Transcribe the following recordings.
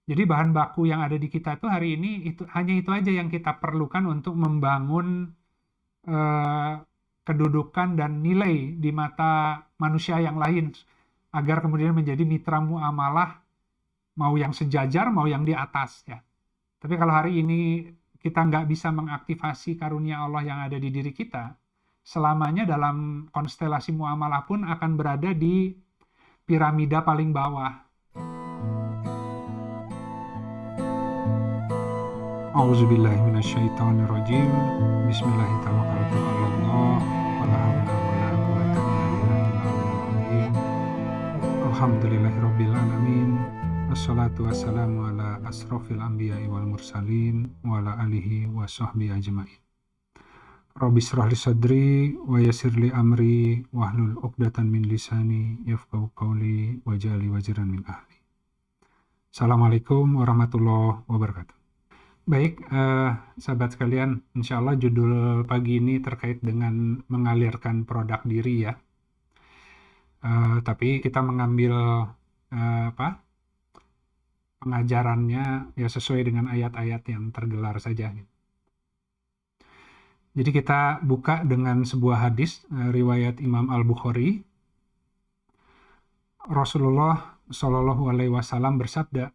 Jadi bahan baku yang ada di kita tuh hari ini itu hanya itu aja yang kita perlukan untuk membangun eh, kedudukan dan nilai di mata manusia yang lain agar kemudian menjadi mitra muamalah mau yang sejajar mau yang di atas ya. Tapi kalau hari ini kita nggak bisa mengaktifasi karunia Allah yang ada di diri kita, selamanya dalam konstelasi muamalah pun akan berada di piramida paling bawah. A'udzubillahi minasyaitonirrajim. Bismillahirrahmanirrahim. Wala haula wala quwata illa billahil Alhamdulillahirabbil alamin. Wassalatu wassalamu ala asrofil anbiya'i wal mursalin wa ala alihi wa sahbihi ajmain. Rabbi shrah li sadri wa yassir li amri wahlul 'uqdatam min lisani yafqahu qawli waj'alni waziran min ahli. Assalamualaikum warahmatullahi wabarakatuh. Baik, sahabat sekalian, insya Allah judul pagi ini terkait dengan mengalirkan produk diri ya. Tapi kita mengambil pengajarannya ya sesuai dengan ayat-ayat yang tergelar saja. Jadi kita buka dengan sebuah hadis riwayat Imam Al-Bukhari. Rasulullah Shallallahu Alaihi Wasallam bersabda,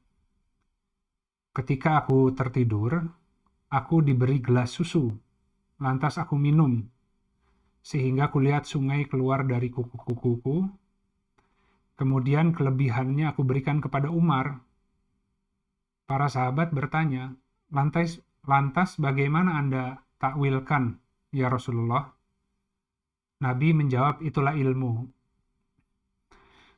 ketika aku tertidur, aku diberi gelas susu, lantas aku minum, sehingga kulihat sungai keluar dari kuku-kukuku. Kemudian kelebihannya aku berikan kepada Umar. Para sahabat bertanya, lantas bagaimana Anda takwilkan, ya Rasulullah? Nabi menjawab, itulah ilmu.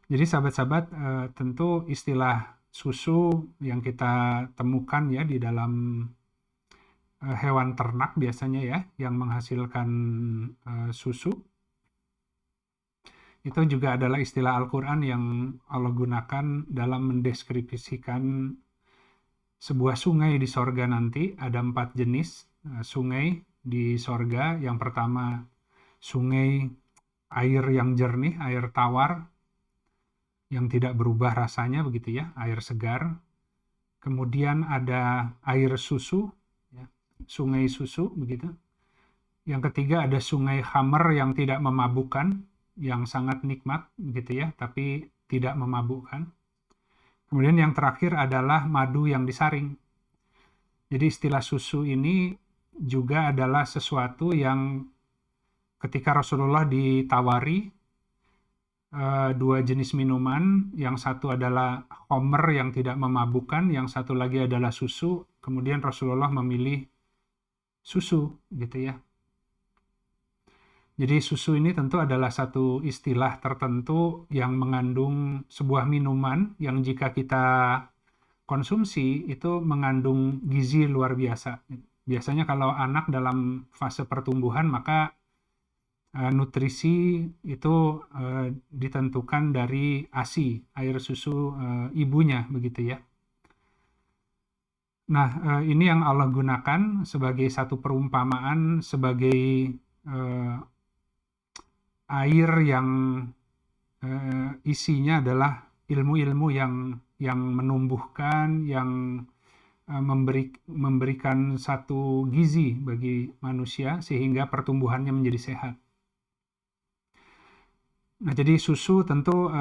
Jadi sahabat-sahabat, tentu istilah susu yang kita temukan ya di dalam hewan ternak biasanya ya yang menghasilkan susu itu juga adalah istilah Al-Quran yang Allah gunakan dalam mendeskripsikan sebuah sungai di sorga nanti. Ada 4 jenis sungai di sorga. Yang pertama sungai air yang jernih, air tawar yang tidak berubah rasanya begitu ya, air segar. Kemudian ada air susu, ya, sungai susu begitu. Yang ketiga ada sungai khamr yang tidak memabukkan, yang sangat nikmat begitu ya, tapi tidak memabukkan. Kemudian yang terakhir adalah madu yang disaring. Jadi istilah susu ini juga adalah sesuatu yang ketika Rasulullah ditawari 2 jenis minuman, yang satu adalah khamr yang tidak memabukkan, yang satu lagi adalah susu. Kemudian Rasulullah memilih susu, gitu ya. Jadi susu ini tentu adalah satu istilah tertentu yang mengandung sebuah minuman yang jika kita konsumsi itu mengandung gizi luar biasa. Biasanya kalau anak dalam fase pertumbuhan maka nutrisi itu ditentukan dari ASI, air susu ibunya begitu ya. Nah, ini yang Allah gunakan sebagai satu perumpamaan, sebagai air yang isinya adalah ilmu-ilmu yang menumbuhkan, yang memberikan satu gizi bagi manusia sehingga pertumbuhannya menjadi sehat. Nah, jadi susu tentu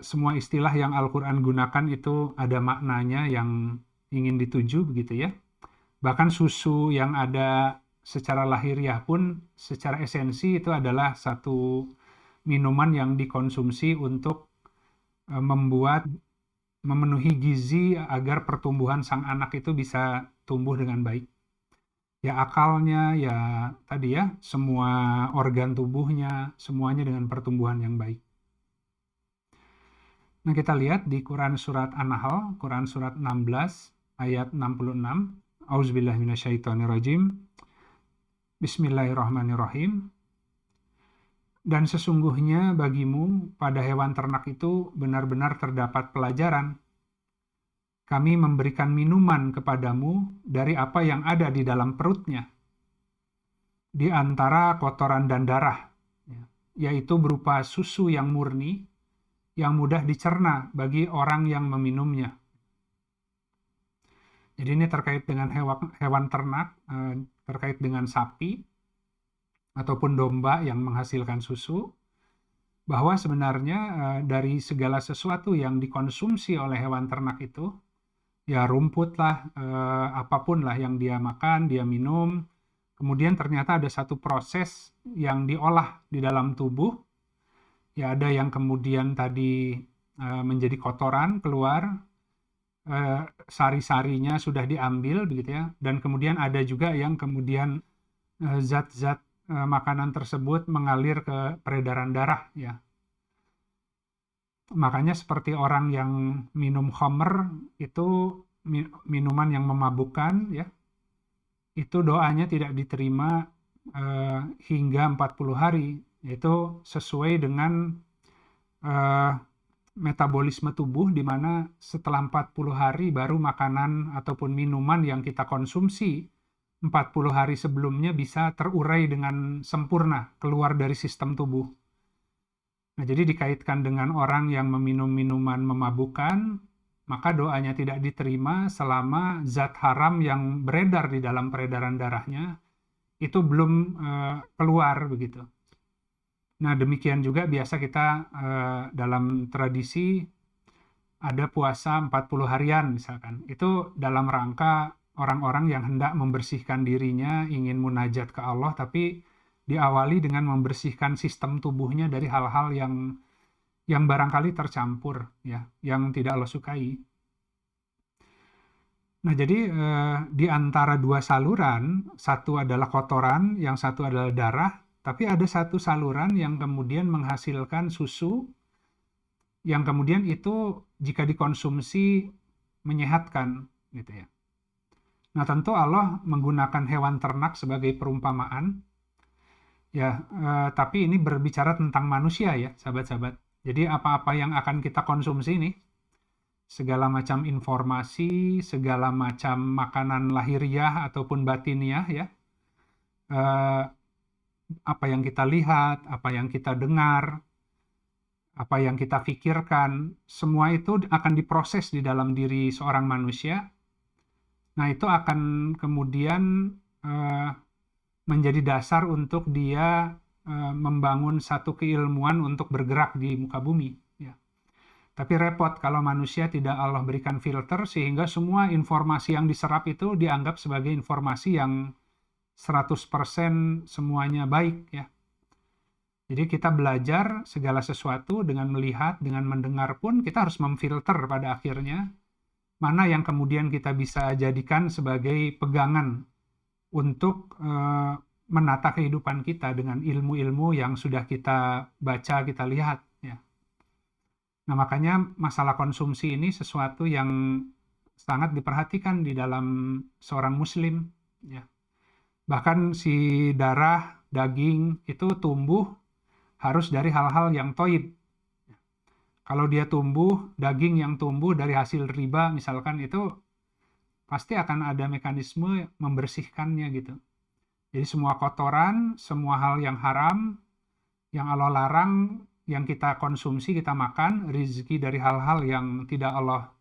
semua istilah yang Al-Quran gunakan itu ada maknanya yang ingin dituju begitu ya. Bahkan susu yang ada secara lahiriah pun secara esensi itu adalah satu minuman yang dikonsumsi untuk memenuhi gizi agar pertumbuhan sang anak itu bisa tumbuh dengan baik. Ya akalnya, ya tadi ya, semua organ tubuhnya, semuanya dengan pertumbuhan yang baik. Nah kita lihat di Quran Surat An-Nahl, Quran Surat 16, ayat 66. Auzubillahiminasyaitonirrajim. Bismillahirrahmanirrahim. Dan sesungguhnya bagimu pada hewan ternak itu benar-benar terdapat pelajaran. Kami memberikan minuman kepadamu dari apa yang ada di dalam perutnya, di antara kotoran dan darah, yaitu berupa susu yang murni, yang mudah dicerna bagi orang yang meminumnya. Jadi ini terkait dengan hewan ternak, terkait dengan sapi ataupun domba yang menghasilkan susu, bahwa sebenarnya dari segala sesuatu yang dikonsumsi oleh hewan ternak itu, ya rumput lah, apapun lah yang dia makan, dia minum, kemudian ternyata ada satu proses yang diolah di dalam tubuh, ya ada yang kemudian tadi menjadi kotoran keluar, sari-sarinya sudah diambil begitu ya, dan kemudian ada juga yang kemudian zat-zat makanan tersebut mengalir ke peredaran darah ya. Makanya seperti orang yang minum khamr itu minuman yang memabukkan ya, itu doanya tidak diterima hingga 40 hari, yaitu sesuai dengan metabolisme tubuh, di mana setelah 40 hari baru makanan ataupun minuman yang kita konsumsi 40 hari sebelumnya bisa terurai dengan sempurna keluar dari sistem tubuh. Nah, jadi dikaitkan dengan orang yang meminum minuman memabukkan, maka doanya tidak diterima selama zat haram yang beredar di dalam peredaran darahnya itu belum keluar begitu. Nah, demikian juga biasa kita dalam tradisi ada puasa 40 harian misalkan. Itu dalam rangka orang-orang yang hendak membersihkan dirinya, ingin munajat ke Allah, tapi diawali dengan membersihkan sistem tubuhnya dari hal-hal yang barangkali tercampur ya, yang tidak Allah sukai. Nah, jadi di antara dua saluran, satu adalah kotoran, yang satu adalah darah, tapi ada satu saluran yang kemudian menghasilkan susu, yang kemudian itu jika dikonsumsi menyehatkan, gitu ya. Nah, tentu Allah menggunakan hewan ternak sebagai perumpamaan, ya, tapi ini berbicara tentang manusia ya, sahabat-sahabat. Jadi apa-apa yang akan kita konsumsi nih, segala macam informasi, segala macam makanan lahiriah ataupun batiniah ya, apa yang kita lihat, apa yang kita dengar, apa yang kita pikirkan, semua itu akan diproses di dalam diri seorang manusia. Nah, itu akan kemudian menjadi dasar untuk dia membangun satu keilmuan untuk bergerak di muka bumi. Ya. Tapi repot kalau manusia tidak Allah berikan filter, sehingga semua informasi yang diserap itu dianggap sebagai informasi yang 100% semuanya baik ya. Jadi kita belajar segala sesuatu dengan melihat, dengan mendengar pun kita harus memfilter pada akhirnya mana yang kemudian kita bisa jadikan sebagai pegangan untuk menata kehidupan kita dengan ilmu-ilmu yang sudah kita baca, kita lihat ya. Nah, makanya masalah konsumsi ini sesuatu yang sangat diperhatikan di dalam seorang muslim ya. Bahkan si darah, daging itu tumbuh harus dari hal-hal yang toib. Kalau dia tumbuh, daging yang tumbuh dari hasil riba misalkan, itu pasti akan ada mekanisme membersihkannya gitu. Jadi semua kotoran, semua hal yang haram, yang Allah larang, yang kita konsumsi, kita makan, rezeki dari hal-hal yang tidak Allah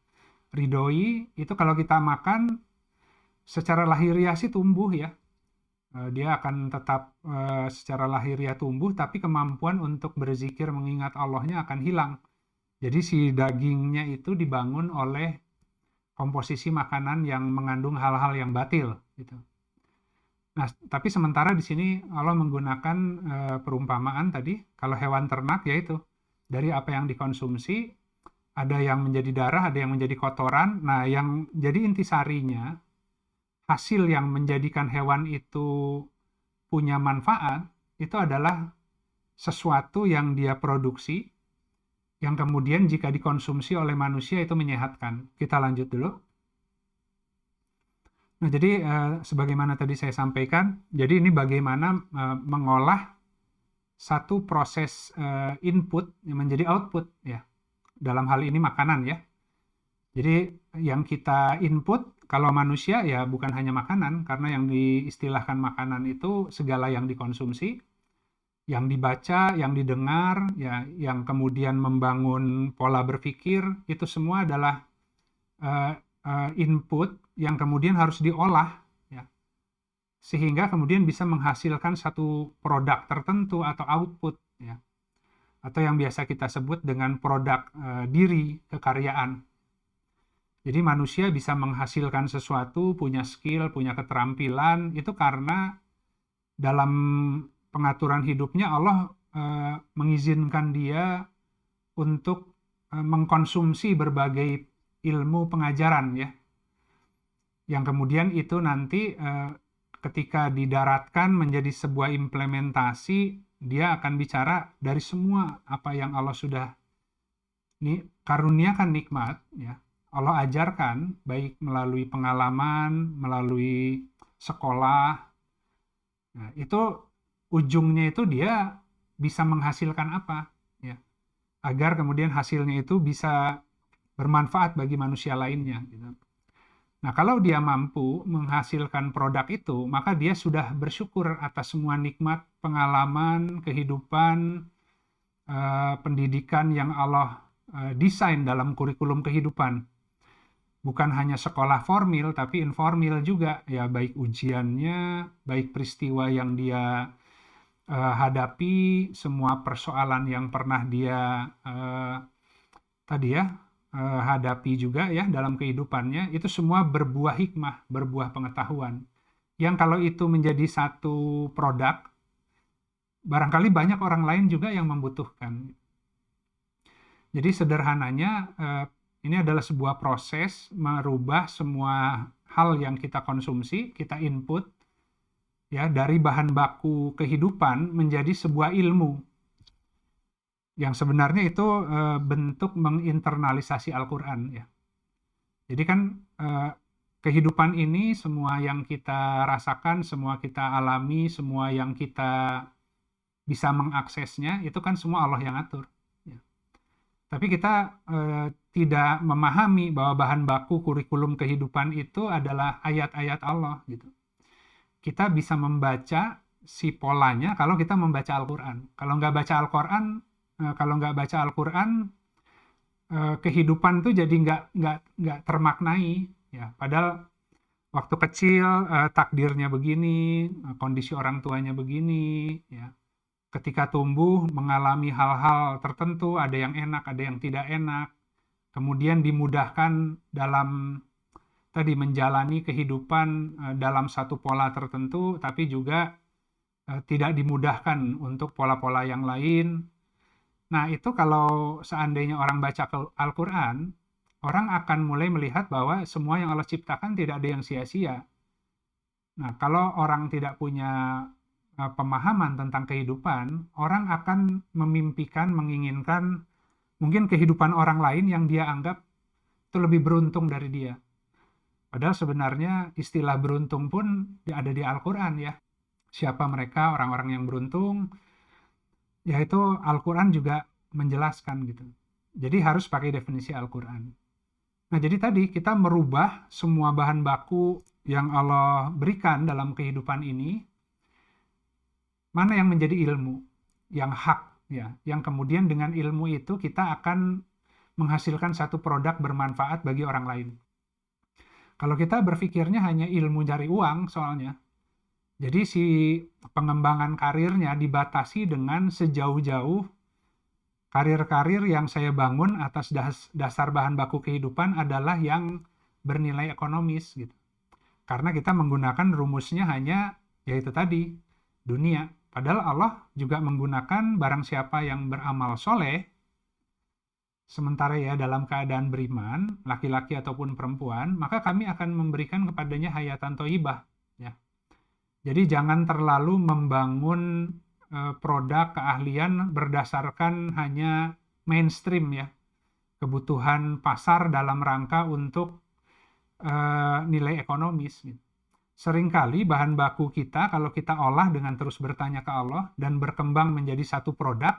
ridhoi, itu kalau kita makan secara lahiriah sih tumbuh ya. Dia akan tetap secara lahiriah tumbuh, tapi kemampuan untuk berzikir mengingat Allahnya akan hilang. Jadi si dagingnya itu dibangun oleh komposisi makanan yang mengandung hal-hal yang batil gitu. Nah, tapi sementara di sini Allah menggunakan perumpamaan tadi, kalau hewan ternak yaitu dari apa yang dikonsumsi, ada yang menjadi darah, ada yang menjadi kotoran. Nah, yang jadi intisarinya, hasil yang menjadikan hewan itu punya manfaat, itu adalah sesuatu yang dia produksi, yang kemudian jika dikonsumsi oleh manusia itu menyehatkan. Kita lanjut dulu. Nah, jadi sebagaimana tadi saya sampaikan, jadi ini bagaimana mengolah satu proses input yang menjadi output ya. Dalam hal ini makanan ya. Jadi yang kita input kalau manusia ya bukan hanya makanan, karena yang diistilahkan makanan itu segala yang dikonsumsi, yang dibaca, yang didengar, ya, yang kemudian membangun pola berpikir, itu semua adalah input yang kemudian harus diolah, ya, sehingga kemudian bisa menghasilkan satu produk tertentu atau output, ya, atau yang biasa kita sebut dengan produk diri, kekaryaan. Jadi manusia bisa menghasilkan sesuatu, punya skill, punya keterampilan, itu karena dalam pengaturan hidupnya Allah mengizinkan dia untuk mengkonsumsi berbagai ilmu pengajaran, ya, yang kemudian itu nanti ketika didaratkan menjadi sebuah implementasi, dia akan bicara dari semua apa yang Allah sudah karuniakan nikmat, ya, Allah ajarkan baik melalui pengalaman, melalui sekolah. Nah, itu ujungnya itu dia bisa menghasilkan apa, ya, agar kemudian hasilnya itu bisa bermanfaat bagi manusia lainnya, gitu. Nah, kalau dia mampu menghasilkan produk itu, maka dia sudah bersyukur atas semua nikmat, pengalaman, kehidupan, pendidikan yang Allah desain dalam kurikulum kehidupan. Bukan hanya sekolah formil, tapi informal juga, ya, baik ujiannya, baik peristiwa yang dia hadapi, semua persoalan yang pernah dia hadapi juga, ya, dalam kehidupannya, itu semua berbuah hikmah, berbuah pengetahuan. Yang kalau itu menjadi satu produk, barangkali banyak orang lain juga yang membutuhkan. Jadi sederhananya, ini adalah sebuah proses merubah semua hal yang kita konsumsi, kita input, ya, dari bahan baku kehidupan menjadi sebuah ilmu. Yang sebenarnya itu bentuk menginternalisasi Al-Quran, ya. Jadi kan kehidupan ini, semua yang kita rasakan, semua kita alami, semua yang kita bisa mengaksesnya, itu kan semua Allah yang atur. Tapi kita tidak memahami bahwa bahan baku kurikulum kehidupan itu adalah ayat-ayat Allah, gitu. Kita bisa membaca si polanya kalau kita membaca Al-Quran. Kalau nggak baca Al-Quran, kehidupan tuh jadi nggak termaknai, ya. Padahal waktu kecil takdirnya begini, kondisi orang tuanya begini, ya. Ketika tumbuh mengalami hal-hal tertentu, ada yang enak, ada yang tidak enak, kemudian dimudahkan dalam tadi menjalani kehidupan dalam satu pola tertentu, tapi juga tidak dimudahkan untuk pola-pola yang lain. Nah, itu kalau seandainya orang baca Al-Quran, orang akan mulai melihat bahwa semua yang Allah ciptakan tidak ada yang sia-sia. Nah, kalau orang tidak punya pemahaman tentang kehidupan, orang akan memimpikan, menginginkan mungkin kehidupan orang lain yang dia anggap itu lebih beruntung dari dia. Padahal sebenarnya istilah beruntung pun ada di Al-Quran, ya. Siapa mereka orang-orang yang beruntung? Yaitu Al-Quran juga menjelaskan, gitu. Jadi harus pakai definisi Al-Quran. Nah, jadi tadi kita merubah semua bahan baku yang Allah berikan dalam kehidupan ini, mana yang menjadi ilmu, yang hak, ya, yang kemudian dengan ilmu itu kita akan menghasilkan satu produk bermanfaat bagi orang lain. Kalau kita berpikirnya hanya ilmu cari uang soalnya, jadi si pengembangan karirnya dibatasi dengan sejauh-jauh karir-karir yang saya bangun atas dasar bahan baku kehidupan adalah yang bernilai ekonomis, gitu. Karena kita menggunakan rumusnya hanya yaitu tadi, dunia. Padahal Allah juga menggunakan barang siapa yang beramal soleh, sementara ya dalam keadaan beriman, laki-laki ataupun perempuan, maka kami akan memberikan kepadanya hayatan thayyibah, ya. Jadi jangan terlalu membangun produk keahlian berdasarkan hanya mainstream, ya, kebutuhan pasar dalam rangka untuk nilai ekonomis, gitu. Seringkali bahan baku kita kalau kita olah dengan terus bertanya ke Allah dan berkembang menjadi satu produk,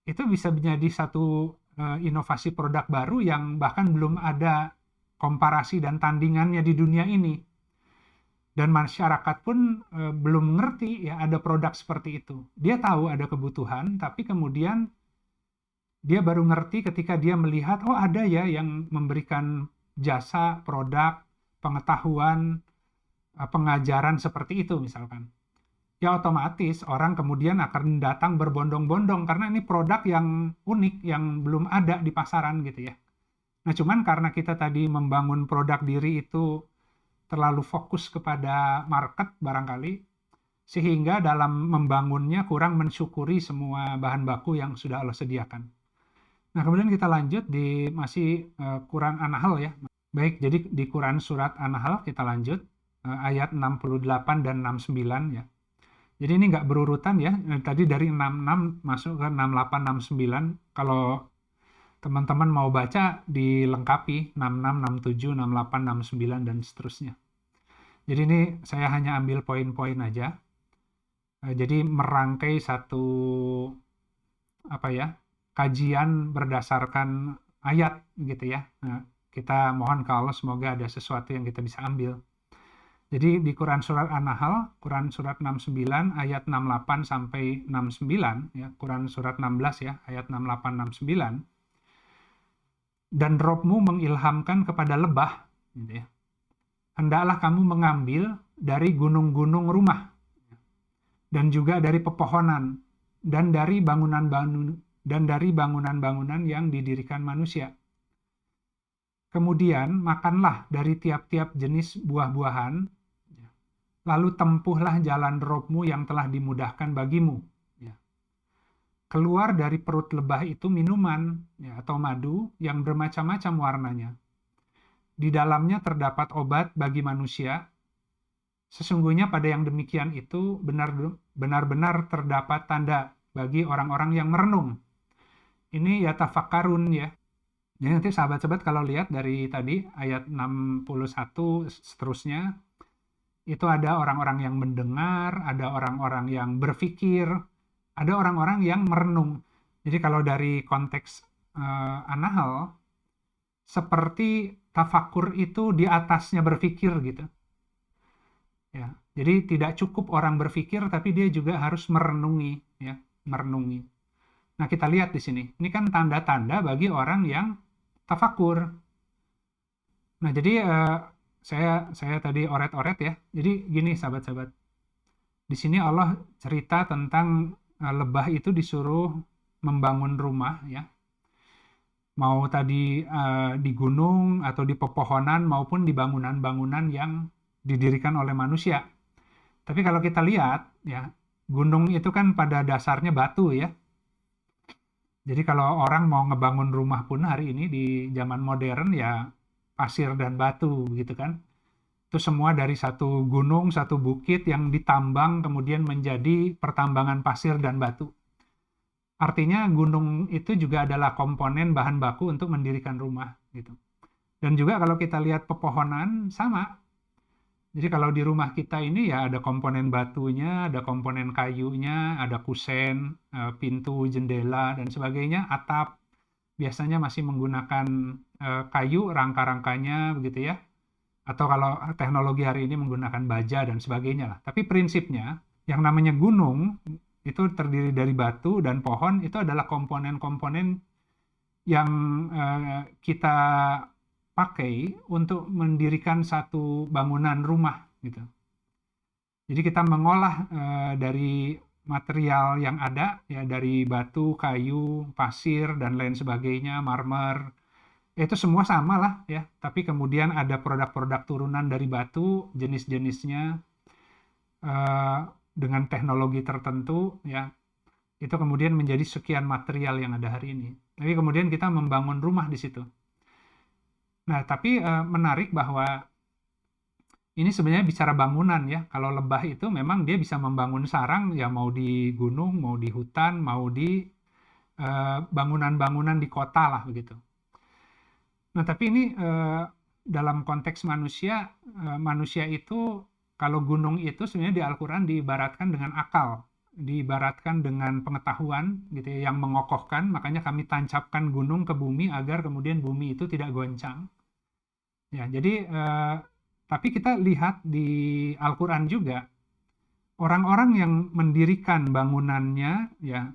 itu bisa menjadi satu inovasi produk baru yang bahkan belum ada komparasi dan tandingannya di dunia ini. Dan masyarakat pun belum ngerti, ya, ada produk seperti itu. Dia tahu ada kebutuhan, tapi kemudian dia baru ngerti ketika dia melihat, oh ada ya yang memberikan jasa, produk, pengetahuan, pengajaran seperti itu misalkan. Ya otomatis orang kemudian akan datang berbondong-bondong karena ini produk yang unik, yang belum ada di pasaran gitu ya. Nah cuman karena kita tadi membangun produk diri itu terlalu fokus kepada market barangkali, sehingga dalam membangunnya kurang mensyukuri semua bahan baku yang sudah Allah sediakan. Nah kemudian kita lanjut di masih Quran An-Nahl ya. Baik, jadi di Quran Surat An-Nahl kita lanjut ayat 68 dan 69 ya. Jadi ini nggak berurutan ya, tadi dari 66 masuk ke 68, 69. Kalau teman-teman mau baca dilengkapi 66, 67, 68, 69 dan seterusnya. Jadi ini saya hanya ambil poin-poin aja. Jadi merangkai satu kajian berdasarkan ayat gitu ya. Nah, kita mohon ke Allah semoga ada sesuatu yang kita bisa ambil. Jadi di Quran Surat An-Nahl, Quran Surat 69 ayat 68 sampai 69, ya, Quran Surat 16 ya, ayat 68, 69. Dan Robmu mengilhamkan kepada lebah, gitu ya. Hendaklah kamu mengambil dari gunung-gunung rumah, dan juga dari pepohonan, dan dari bangunan-bangunan yang didirikan manusia. Kemudian makanlah dari tiap-tiap jenis buah-buahan, lalu tempuhlah jalan Robmu yang telah dimudahkan bagimu. Ya. Keluar dari perut lebah itu minuman ya, atau madu yang bermacam-macam warnanya. Di dalamnya terdapat obat bagi manusia. Sesungguhnya pada yang demikian itu benar-benar terdapat tanda bagi orang-orang yang merenung. Ini yatafakkarun ya. Jadi nanti sahabat-sahabat kalau lihat dari tadi ayat 61 seterusnya, itu ada orang-orang yang mendengar, ada orang-orang yang berpikir, ada orang-orang yang merenung. Jadi kalau dari konteks An-Nahl, seperti tafakur itu di atasnya berpikir gitu. Ya, jadi tidak cukup orang berpikir, tapi dia juga harus merenungi, ya, merenungi. Nah kita lihat di sini, ini kan tanda-tanda bagi orang yang tafakur. Nah jadi saya tadi oret-oret ya. Jadi gini sahabat-sahabat. Di sini Allah cerita tentang lebah itu disuruh membangun rumah ya. Mau tadi di gunung atau di pepohonan maupun di bangunan-bangunan yang didirikan oleh manusia. Tapi kalau kita lihat ya, gunung itu kan pada dasarnya batu ya. Jadi kalau orang mau ngebangun rumah pun hari ini di zaman modern ya pasir dan batu gitu kan. Itu semua dari satu gunung, satu bukit yang ditambang kemudian menjadi pertambangan pasir dan batu. Artinya gunung itu juga adalah komponen bahan baku untuk mendirikan rumah gitu. Dan juga kalau kita lihat pepohonan sama. Jadi kalau di rumah kita ini ya ada komponen batunya, ada komponen kayunya, ada kusen, pintu, jendela dan sebagainya, atap biasanya masih menggunakan kayu rangka-rangkanya begitu ya. Atau kalau teknologi hari ini menggunakan baja dan sebagainya lah. Tapi prinsipnya yang namanya gunung itu terdiri dari batu dan pohon, itu adalah komponen-komponen yang kita pakai untuk mendirikan satu bangunan rumah gitu. Jadi kita mengolah dari material yang ada ya, dari batu, kayu, pasir dan lain sebagainya, marmer. Itu semua sama lah ya, tapi kemudian ada produk-produk turunan dari batu, jenis-jenisnya dengan teknologi tertentu ya, itu kemudian menjadi sekian material yang ada hari ini. Tapi kemudian kita membangun rumah di situ. Nah, tapi menarik bahwa ini sebenarnya bicara bangunan ya. Kalau lebah itu memang dia bisa membangun sarang ya, mau di gunung, mau di hutan, mau di bangunan-bangunan di kota lah begitu. Nah, tapi ini dalam konteks manusia, manusia itu kalau gunung itu sebenarnya di Al-Quran diibaratkan dengan akal, diibaratkan dengan pengetahuan gitu ya, yang mengokohkan. Makanya kami tancapkan gunung ke bumi agar kemudian bumi itu tidak goncang. Ya, jadi tapi kita lihat di Al-Quran juga orang-orang yang mendirikan bangunannya ya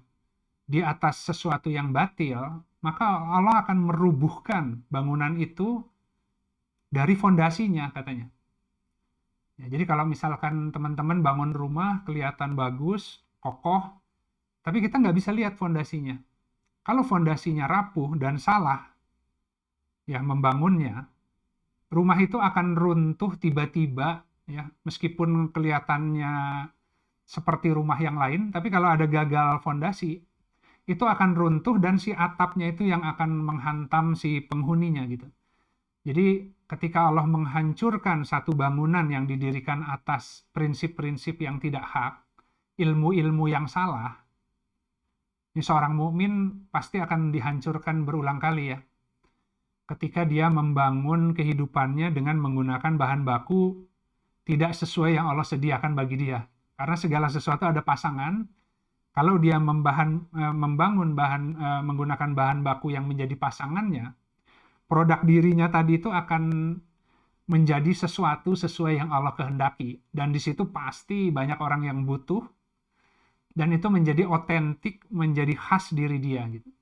di atas sesuatu yang batil, maka Allah akan merubuhkan bangunan itu dari fondasinya katanya. Ya, jadi kalau misalkan teman-teman bangun rumah kelihatan bagus, kokoh, tapi kita nggak bisa lihat fondasinya. Kalau fondasinya rapuh dan salah, ya membangunnya, rumah itu akan runtuh tiba-tiba, ya meskipun kelihatannya seperti rumah yang lain, tapi kalau ada gagal fondasi, itu akan runtuh dan si atapnya itu yang akan menghantam si penghuninya gitu. Jadi ketika Allah menghancurkan satu bangunan yang didirikan atas prinsip-prinsip yang tidak hak, ilmu-ilmu yang salah, ini seorang mukmin pasti akan dihancurkan berulang kali ya. Ketika dia membangun kehidupannya dengan menggunakan bahan baku tidak sesuai yang Allah sediakan bagi dia. Karena segala sesuatu ada pasangan. Kalau dia membangun menggunakan bahan baku yang menjadi pasangannya, produk dirinya tadi itu akan menjadi sesuatu sesuai yang Allah kehendaki. Dan di situ pasti banyak orang yang butuh, dan itu menjadi otentik, menjadi khas diri dia gitu.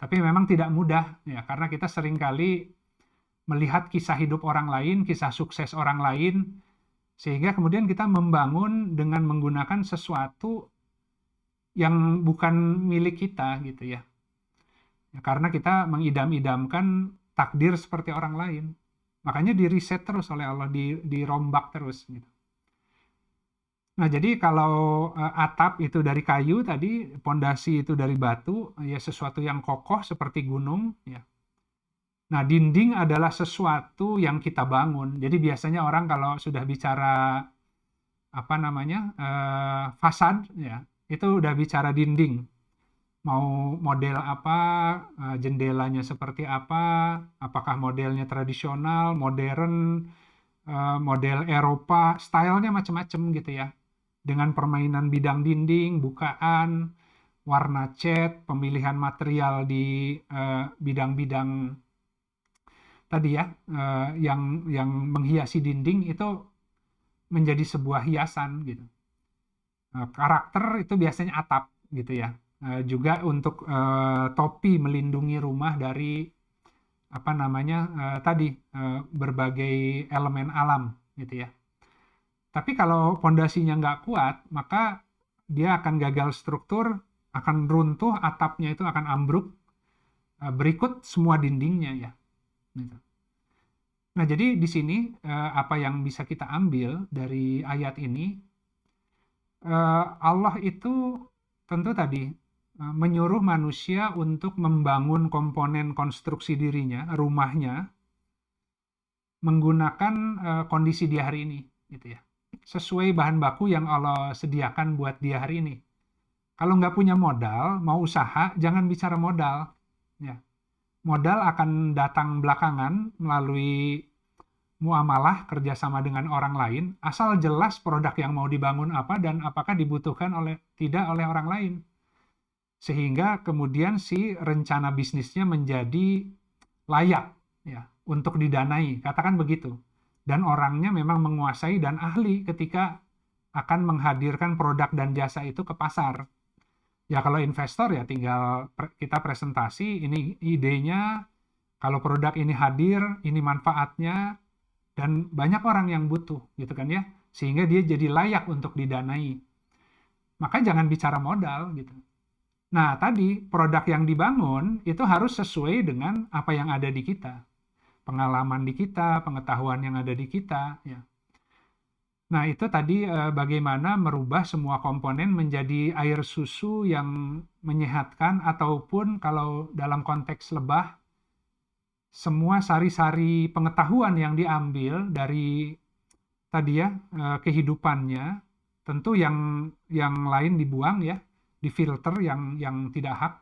Tapi memang tidak mudah ya, karena kita seringkali melihat kisah hidup orang lain, kisah sukses orang lain, sehingga kemudian kita membangun dengan menggunakan sesuatu yang bukan milik kita gitu ya. Karena kita mengidam-idamkan takdir seperti orang lain. Makanya di-reset terus oleh Allah, dirombak terus gitu. Nah, jadi kalau atap itu dari kayu tadi, pondasi itu dari batu, ya sesuatu yang kokoh seperti gunung ya. Nah, dinding adalah sesuatu yang kita bangun. Jadi biasanya orang kalau sudah bicara apa namanya? Fasad ya, itu udah bicara dinding. Mau model apa, jendelanya seperti apa, apakah modelnya tradisional, modern, model Eropa, stylenya macam-macam gitu ya. Dengan permainan bidang dinding, bukaan, warna cat, pemilihan material di bidang-bidang tadi ya, yang menghiasi dinding itu menjadi sebuah hiasan gitu. Karakter itu biasanya atap gitu ya. Juga untuk topi melindungi rumah dari apa namanya tadi berbagai elemen alam gitu ya. Tapi kalau pondasinya nggak kuat, maka dia akan gagal struktur, akan runtuh, atapnya itu akan ambruk, berikut semua dindingnya ya. Gitu. Nah, jadi di sini apa yang bisa kita ambil dari ayat ini, Allah itu tentu tadi menyuruh manusia untuk membangun komponen konstruksi dirinya, rumahnya, menggunakan kondisi dia hari ini, gitu ya. Sesuai bahan baku yang Allah sediakan buat dia hari ini. Kalau nggak punya modal, mau usaha, jangan bicara modal. Ya. Modal akan datang belakangan melalui muamalah kerjasama dengan orang lain, asal jelas produk yang mau dibangun apa dan apakah dibutuhkan tidak oleh orang lain. Sehingga kemudian si rencana bisnisnya menjadi layak ya untuk didanai, katakan begitu. Dan orangnya memang menguasai dan ahli ketika akan menghadirkan produk dan jasa itu ke pasar. Ya kalau investor ya tinggal kita presentasi, ini idenya, kalau produk ini hadir, ini manfaatnya, dan banyak orang yang butuh gitu kan ya, sehingga dia jadi layak untuk didanai. Maka jangan bicara modal gitu. Nah tadi produk yang dibangun itu harus sesuai dengan apa yang ada di kita, pengalaman di kita, pengetahuan yang ada di kita ya. Nah itu tadi bagaimana merubah semua komponen menjadi air susu yang menyehatkan, ataupun kalau dalam konteks lebah, semua sari-sari pengetahuan yang diambil dari tadi ya kehidupannya, tentu yang lain dibuang ya, difilter yang tidak hak,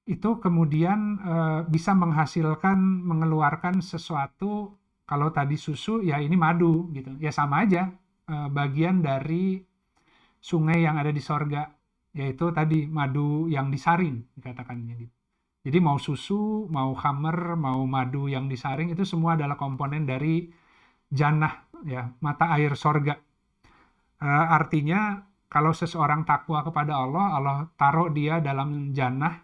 itu kemudian bisa mengeluarkan sesuatu. Kalau tadi susu ya ini madu gitu ya, sama aja bagian dari sungai yang ada di sorga, yaitu tadi madu yang disaring dikatakannya gitu. Jadi mau susu, mau khamer, mau madu yang disaring, itu semua adalah komponen dari jannah ya, mata air sorga. Artinya kalau seseorang takwa kepada Allah, Allah taruh dia dalam jannah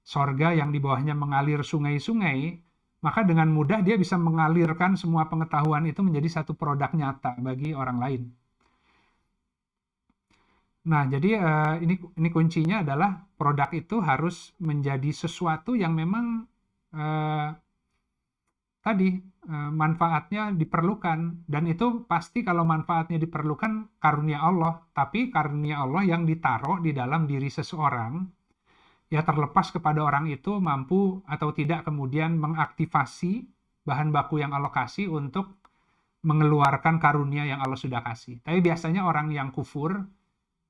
sorga yang di bawahnya mengalir sungai-sungai, maka dengan mudah dia bisa mengalirkan semua pengetahuan itu menjadi satu produk nyata bagi orang lain. Nah, jadi ini kuncinya adalah produk itu harus menjadi sesuatu yang memang eh, tadi manfaatnya diperlukan, dan itu pasti kalau manfaatnya diperlukan karunia Allah, tapi karunia Allah yang ditaruh di dalam diri seseorang, ya terlepas kepada orang itu mampu atau tidak kemudian mengaktifasi bahan baku yang Allah kasih untuk mengeluarkan karunia yang Allah sudah kasih. Tapi biasanya orang yang kufur,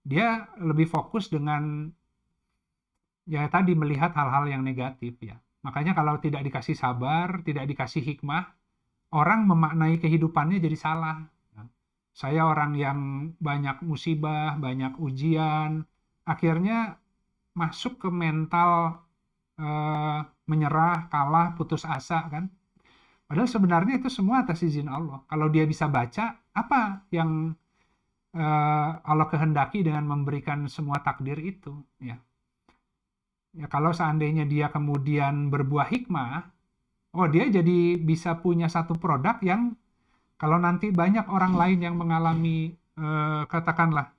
dia lebih fokus dengan ya tadi melihat hal-hal yang negatif ya. Makanya kalau tidak dikasih sabar, tidak dikasih hikmah, orang memaknai kehidupannya jadi salah. Saya orang yang banyak musibah, banyak ujian, akhirnya masuk ke mental menyerah, kalah, putus asa kan. Padahal sebenarnya itu semua atas izin Allah. Kalau dia bisa baca, apa yang Allah kehendaki dengan memberikan semua takdir itu ya. Ya, kalau seandainya dia kemudian berbuah hikmah, oh dia jadi bisa punya satu produk yang kalau nanti banyak orang lain yang mengalami katakanlah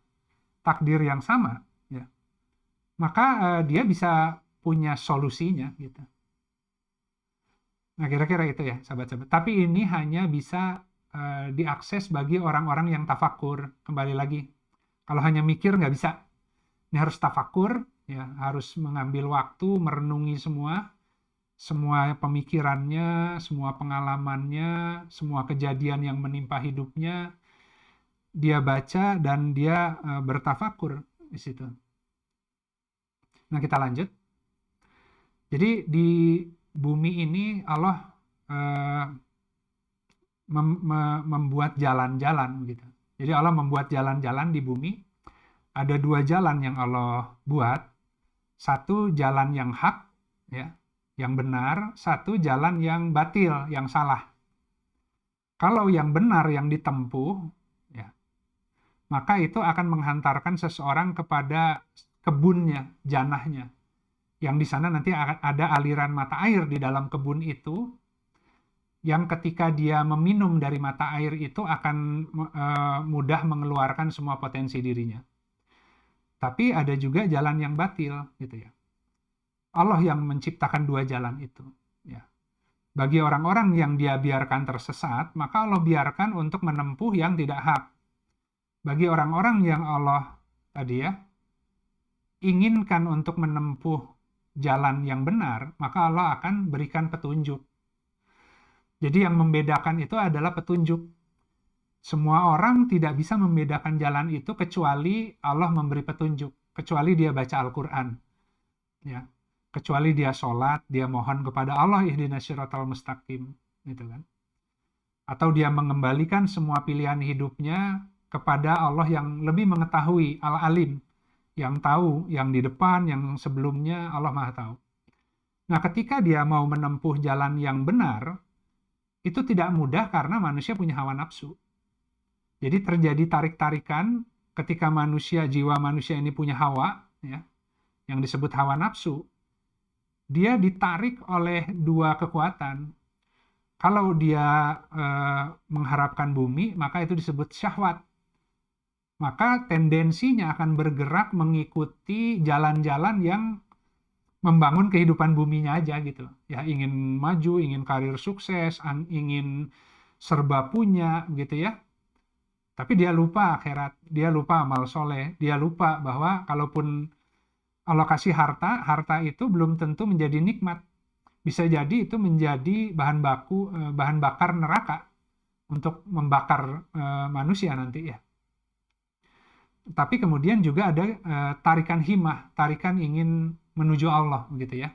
takdir yang sama, ya, maka dia bisa punya solusinya gitu. Nah kira-kira itu ya sahabat-sahabat. Tapi ini hanya bisa diakses bagi orang-orang yang tafakur. Kembali lagi, kalau hanya mikir nggak bisa. Ini harus tafakur, ya, harus mengambil waktu merenungi semua pemikirannya, semua pengalamannya, semua kejadian yang menimpa hidupnya, dia baca dan dia bertafakur di situ. Nah, kita lanjut. Jadi di bumi ini Allah membuat jalan-jalan gitu. Jadi Allah membuat jalan-jalan di bumi. Ada dua jalan yang Allah buat. Satu jalan yang hak, ya, yang benar. Satu jalan yang batil, yang salah. Kalau yang benar yang ditempuh, ya, maka itu akan menghantarkan seseorang kepada kebunnya, janahnya. Yang di sana nanti ada aliran mata air di dalam kebun itu, yang ketika dia meminum dari mata air itu akan mudah mengeluarkan semua potensi dirinya. Tapi ada juga jalan yang batil, gitu ya. Allah yang menciptakan dua jalan itu. Ya. Bagi orang-orang yang dia biarkan tersesat, maka Allah biarkan untuk menempuh yang tidak hak. Bagi orang-orang yang Allah tadi ya inginkan untuk menempuh jalan yang benar, maka Allah akan berikan petunjuk. Jadi yang membedakan itu adalah petunjuk. Semua orang tidak bisa membedakan jalan itu kecuali Allah memberi petunjuk, kecuali dia baca Al-Quran, ya, kecuali dia sholat, dia mohon kepada Allah ihdinas siratal mustaqim, gitu kan? Atau dia mengembalikan semua pilihan hidupnya kepada Allah yang lebih mengetahui, Al-Alim, yang tahu, yang di depan, yang sebelumnya Allah Maha tahu. Nah, ketika dia mau menempuh jalan yang benar, itu tidak mudah karena manusia punya hawa nafsu. Jadi terjadi tarik-tarikan ketika jiwa manusia ini punya hawa, ya, yang disebut hawa nafsu. Dia ditarik oleh dua kekuatan. Kalau dia mengharapkan bumi, maka itu disebut syahwat. Maka tendensinya akan bergerak mengikuti jalan-jalan yang membangun kehidupan buminya aja gitu. Ya, ingin maju, ingin karir sukses, ingin serba punya gitu ya. Tapi dia lupa akhirat, dia lupa amal soleh, dia lupa bahwa kalaupun Allah kasih harta, harta itu belum tentu menjadi nikmat. Bisa jadi itu menjadi bahan bakar neraka untuk membakar manusia nanti ya. Tapi kemudian juga ada tarikan himmah, tarikan ingin menuju Allah gitu ya.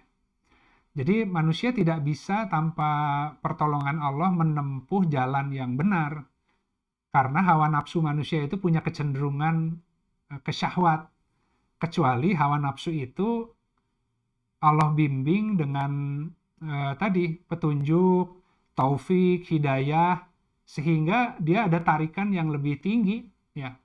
Jadi manusia tidak bisa tanpa pertolongan Allah menempuh jalan yang benar. Karena hawa nafsu manusia itu punya kecenderungan ke syahwat. Kecuali hawa nafsu itu Allah bimbing dengan tadi petunjuk, taufik, hidayah, sehingga dia ada tarikan yang lebih tinggi, ya.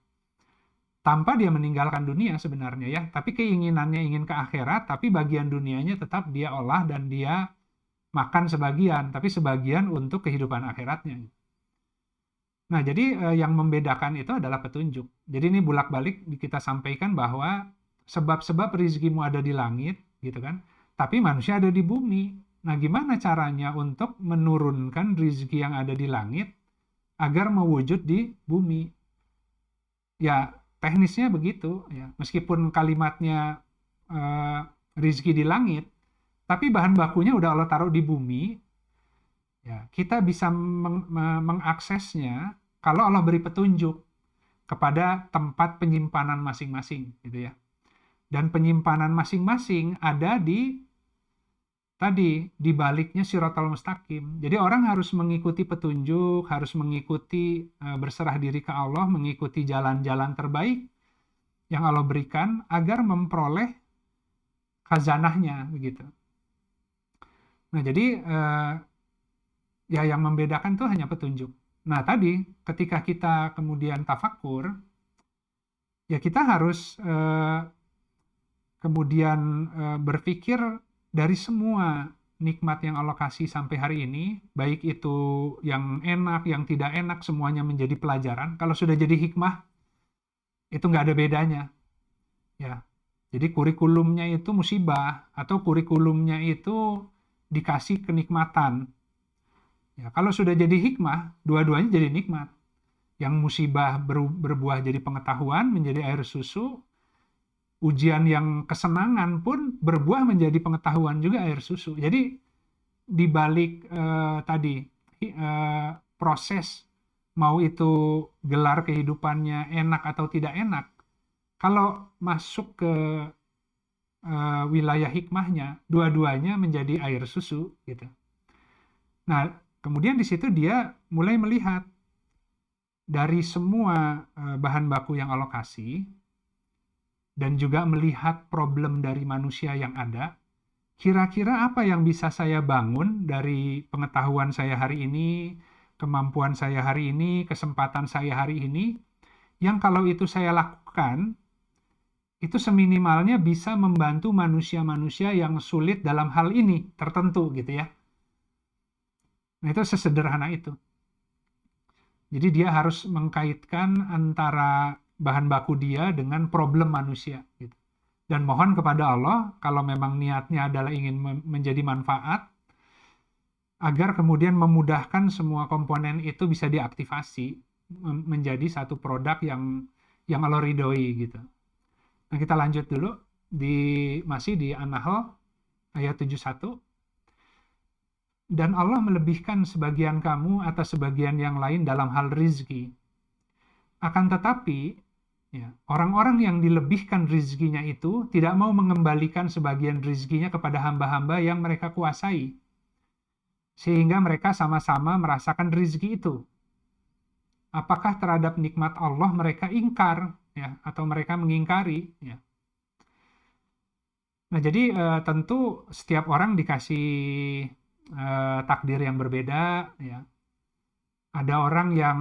Tanpa dia meninggalkan dunia sebenarnya ya, tapi keinginannya ingin ke akhirat, tapi bagian dunianya tetap dia olah dan dia makan sebagian, tapi sebagian untuk kehidupan akhiratnya. Nah, jadi yang membedakan itu adalah petunjuk. Jadi ini bolak-balik kita sampaikan bahwa sebab-sebab rizkimu ada di langit, gitu kan? Tapi manusia ada di bumi. Nah, gimana caranya untuk menurunkan rizki yang ada di langit agar mewujud di bumi? Ya, teknisnya begitu. Ya, meskipun kalimatnya rizki di langit, tapi bahan bakunya udah Allah taruh di bumi. Ya, kita bisa mengaksesnya kalau Allah beri petunjuk kepada tempat penyimpanan masing-masing, gitu ya. Dan penyimpanan masing-masing ada di baliknya Shiratal Mustaqim. Jadi orang harus mengikuti petunjuk, harus mengikuti berserah diri ke Allah, mengikuti jalan-jalan terbaik yang Allah berikan agar memperoleh khazanahnya, begitu. Nah, jadi ya yang membedakan itu hanya petunjuk. Nah, tadi ketika kita kemudian tafakur, ya kita harus kemudian berpikir dari semua nikmat yang Allah kasih sampai hari ini, baik itu yang enak, yang tidak enak, semuanya menjadi pelajaran. Kalau sudah jadi hikmah, itu nggak ada bedanya. Ya, jadi kurikulumnya itu musibah, atau kurikulumnya itu dikasih kenikmatan. Ya, kalau sudah jadi hikmah, dua-duanya jadi nikmat. Yang musibah berbuah jadi pengetahuan, menjadi air susu. Ujian yang kesenangan pun berbuah menjadi pengetahuan juga, air susu. Jadi di balik proses, mau itu gelar kehidupannya enak atau tidak enak, kalau masuk ke wilayah hikmahnya, dua-duanya menjadi air susu, gitu. Nah, kemudian di situ dia mulai melihat dari semua bahan baku yang Allah kasih, dan juga melihat problem dari manusia yang ada, kira-kira apa yang bisa saya bangun dari pengetahuan saya hari ini, kemampuan saya hari ini, kesempatan saya hari ini, yang kalau itu saya lakukan, itu seminimalnya bisa membantu manusia-manusia yang sulit dalam hal ini tertentu, gitu ya. Nah, itu sesederhana itu. Jadi dia harus mengkaitkan antara bahan baku dia dengan problem manusia, gitu. Dan mohon kepada Allah, kalau memang niatnya adalah ingin menjadi manfaat, agar kemudian memudahkan semua komponen itu bisa diaktifasi menjadi satu produk yang Allah ridhoi, gitu. Nah, kita lanjut dulu masih di An-Nahl ayat 71. Dan Allah melebihkan sebagian kamu atas sebagian yang lain dalam hal rizki. Akan tetapi, ya, orang-orang yang dilebihkan rizkinya itu tidak mau mengembalikan sebagian rizkinya kepada hamba-hamba yang mereka kuasai. Sehingga mereka sama-sama merasakan rizki itu. Apakah terhadap nikmat Allah mereka ingkar, ya, atau mereka mengingkari? Ya. Nah, jadi tentu setiap orang dikasih takdir yang berbeda, ya. Ada orang yang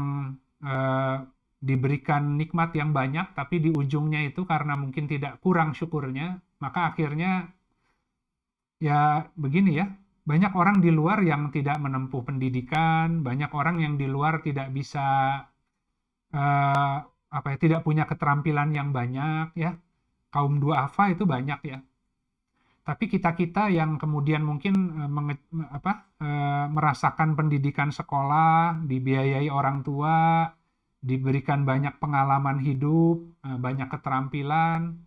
diberikan nikmat yang banyak, tapi di ujungnya itu karena mungkin tidak kurang syukurnya, maka akhirnya ya begini ya, banyak orang di luar yang tidak menempuh pendidikan, banyak orang yang di luar tidak bisa tidak punya keterampilan yang banyak, ya. Kaum duafa itu banyak, ya. Tapi kita-kita yang kemudian mungkin merasakan pendidikan sekolah, dibiayai orang tua, diberikan banyak pengalaman hidup, banyak keterampilan,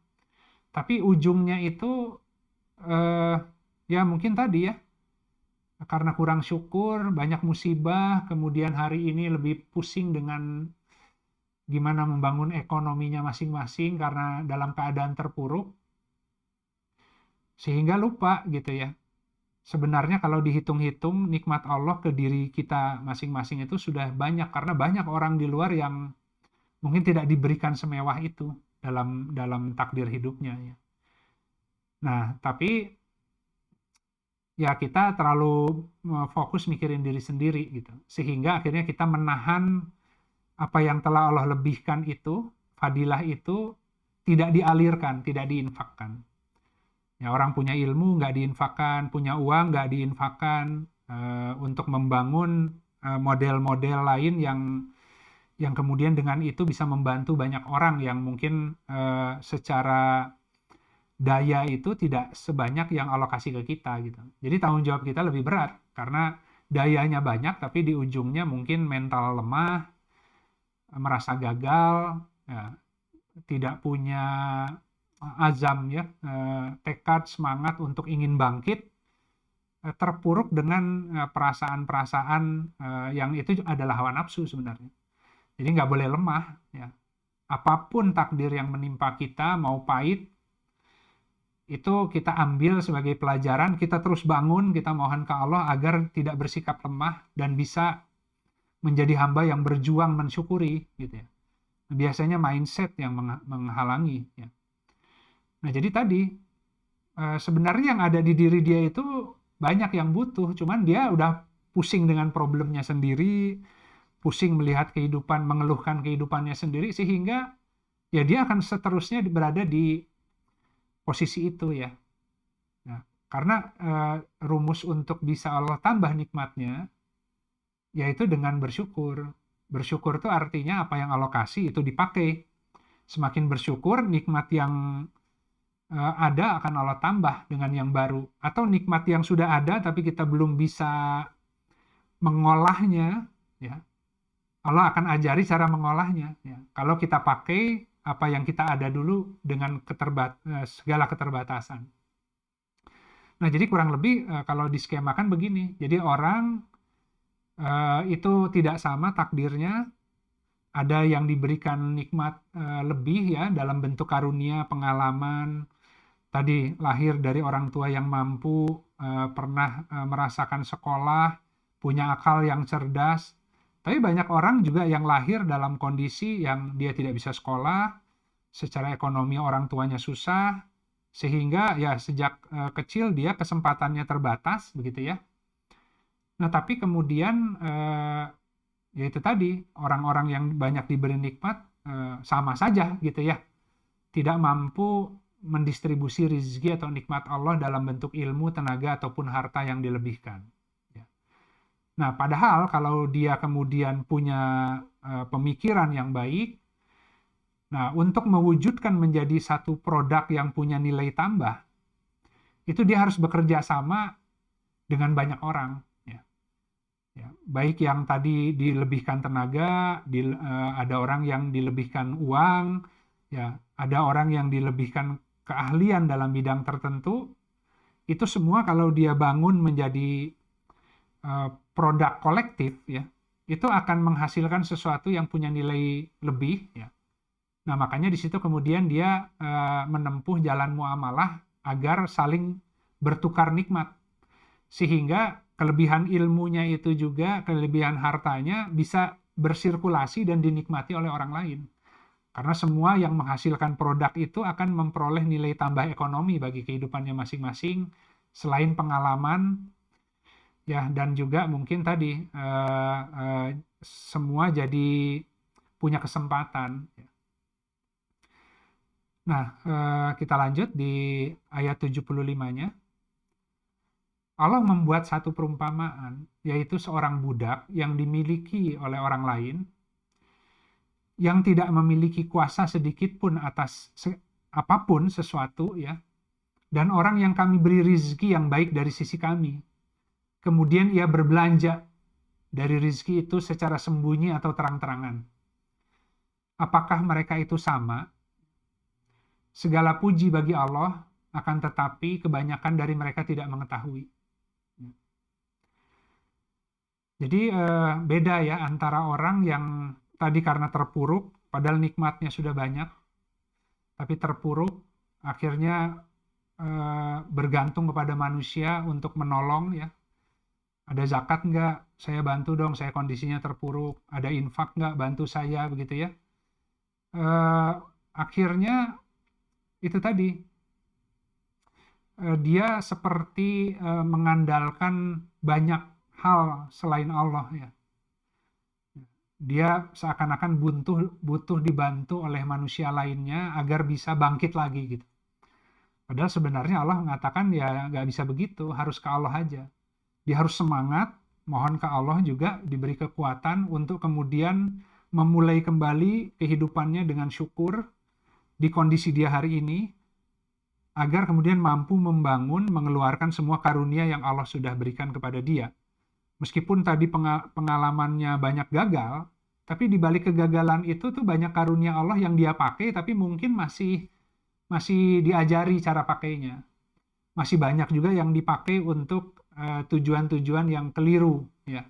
tapi ujungnya itu ya mungkin tadi ya, karena kurang syukur, banyak musibah, kemudian hari ini lebih pusing dengan gimana membangun ekonominya masing-masing karena dalam keadaan terpuruk, sehingga lupa gitu ya. Sebenarnya kalau dihitung-hitung nikmat Allah ke diri kita masing-masing itu sudah banyak, karena banyak orang di luar yang mungkin tidak diberikan semewah itu dalam takdir hidupnya, ya. Nah, tapi ya kita terlalu fokus mikirin diri sendiri gitu, sehingga akhirnya kita menahan apa yang telah Allah lebihkan itu, fadilah itu tidak dialirkan, tidak diinfakkan. Ya, orang punya ilmu nggak diinfakkan, punya uang nggak diinfakkan untuk membangun model-model lain yang kemudian dengan itu bisa membantu banyak orang yang mungkin secara daya itu tidak sebanyak yang alokasi ke kita gitu. Jadi tanggung jawab kita lebih berat karena dayanya banyak tapi di ujungnya mungkin mental lemah, merasa gagal, ya, tidak punya azam ya, tekad, semangat untuk ingin bangkit, terpuruk dengan perasaan-perasaan yang itu adalah hawa nafsu sebenarnya. Jadi nggak boleh lemah ya. Apapun takdir yang menimpa kita, mau pahit, itu kita ambil sebagai pelajaran, kita terus bangun, kita mohon ke Allah agar tidak bersikap lemah dan bisa menjadi hamba yang berjuang mensyukuri gitu ya. Biasanya mindset yang menghalangi ya. Nah, jadi tadi sebenarnya yang ada di diri dia itu banyak yang butuh, cuman dia udah pusing dengan problemnya sendiri, pusing melihat kehidupan, mengeluhkan kehidupannya sendiri, sehingga ya dia akan seterusnya berada di posisi itu ya. Nah, karena rumus untuk bisa Allah tambah nikmatnya, yaitu dengan bersyukur. Bersyukur itu artinya apa yang Allah kasih itu dipakai. Semakin bersyukur, nikmat yang ada akan Allah tambah dengan yang baru. Atau nikmat yang sudah ada tapi kita belum bisa mengolahnya, ya, Allah akan ajari cara mengolahnya. Ya. Kalau kita pakai apa yang kita ada dulu dengan segala keterbatasan. Nah, jadi kurang lebih kalau diskemakan begini. Jadi orang itu tidak sama takdirnya. Ada yang diberikan nikmat lebih ya dalam bentuk karunia, pengalaman. Tadi lahir dari orang tua yang mampu, pernah merasakan sekolah, punya akal yang cerdas. Tapi banyak orang juga yang lahir dalam kondisi yang dia tidak bisa sekolah, secara ekonomi orang tuanya susah, sehingga ya sejak kecil dia kesempatannya terbatas, begitu ya. Nah, tapi kemudian ya itu tadi, orang-orang yang banyak diberi nikmat sama saja gitu ya. Tidak mampu mendistribusi rezeki atau nikmat Allah dalam bentuk ilmu, tenaga, ataupun harta yang dilebihkan. Ya. Nah, padahal kalau dia kemudian punya pemikiran yang baik, nah untuk mewujudkan menjadi satu produk yang punya nilai tambah, itu dia harus bekerja sama dengan banyak orang. Ya, baik yang tadi dilebihkan tenaga, ada orang yang dilebihkan uang, ya, ada orang yang dilebihkan keahlian dalam bidang tertentu. Itu semua kalau dia bangun menjadi produk kolektif, ya, itu akan menghasilkan sesuatu yang punya nilai lebih. Ya. Nah, makanya di situ kemudian dia menempuh jalan muamalah agar saling bertukar nikmat, sehingga kelebihan ilmunya itu juga, kelebihan hartanya bisa bersirkulasi dan dinikmati oleh orang lain. Karena semua yang menghasilkan produk itu akan memperoleh nilai tambah ekonomi bagi kehidupannya masing-masing, selain pengalaman, ya, dan juga mungkin tadi semua jadi punya kesempatan. Nah, kita lanjut di ayat 75-nya. Allah membuat satu perumpamaan, yaitu seorang budak yang dimiliki oleh orang lain, yang tidak memiliki kuasa sedikit pun atas apapun sesuatu, ya, dan orang yang kami beri rizki yang baik dari sisi kami. Kemudian ia berbelanja dari rizki itu secara sembunyi atau terang-terangan. Apakah mereka itu sama? Segala puji bagi Allah, akan tetapi kebanyakan dari mereka tidak mengetahui. Jadi beda ya antara orang yang tadi karena terpuruk, padahal nikmatnya sudah banyak, tapi terpuruk, akhirnya bergantung kepada manusia untuk menolong ya. Ada zakat nggak? Saya bantu dong, saya kondisinya terpuruk. Ada infak nggak? Bantu saya, begitu ya. Akhirnya itu tadi, dia seperti mengandalkan banyak hal selain Allah ya. Dia seakan-akan butuh dibantu oleh manusia lainnya agar bisa bangkit lagi gitu. Padahal sebenarnya Allah mengatakan ya nggak bisa begitu, harus ke Allah aja. Dia harus semangat, mohon ke Allah juga diberi kekuatan untuk kemudian memulai kembali kehidupannya dengan syukur di kondisi dia hari ini, agar kemudian mampu membangun, mengeluarkan semua karunia yang Allah sudah berikan kepada dia. Meskipun tadi pengalamannya banyak gagal, tapi di balik kegagalan itu tuh banyak karunia Allah yang dia pakai, tapi mungkin masih diajari cara pakainya. Masih banyak juga yang dipakai untuk tujuan-tujuan yang keliru, ya,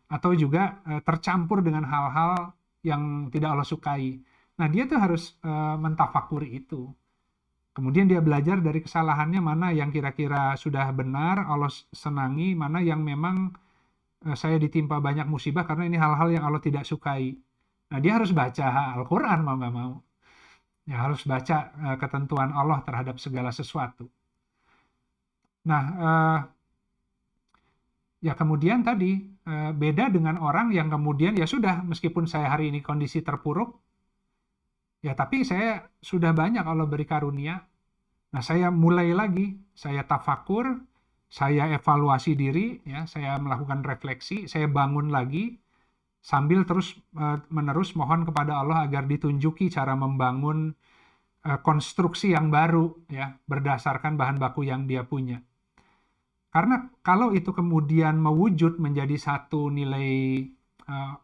atau juga tercampur dengan hal-hal yang tidak Allah sukai. Nah, dia tuh harus mentafakuri itu. Kemudian dia belajar dari kesalahannya, mana yang kira-kira sudah benar, Allah senangi, mana yang memang saya ditimpa banyak musibah karena ini hal-hal yang Allah tidak sukai. Nah, dia harus baca Al-Quran mau nggak mau. Ya, harus baca ketentuan Allah terhadap segala sesuatu. Nah, ya kemudian tadi beda dengan orang yang kemudian ya sudah, meskipun saya hari ini kondisi terpuruk, ya tapi saya sudah banyak Allah beri karunia. Nah, saya mulai lagi, saya tafakur, saya evaluasi diri, ya, saya melakukan refleksi, saya bangun lagi, sambil terus menerus mohon kepada Allah agar ditunjuki cara membangun konstruksi yang baru, ya, berdasarkan bahan baku yang dia punya. Karena kalau itu kemudian mewujud menjadi satu nilai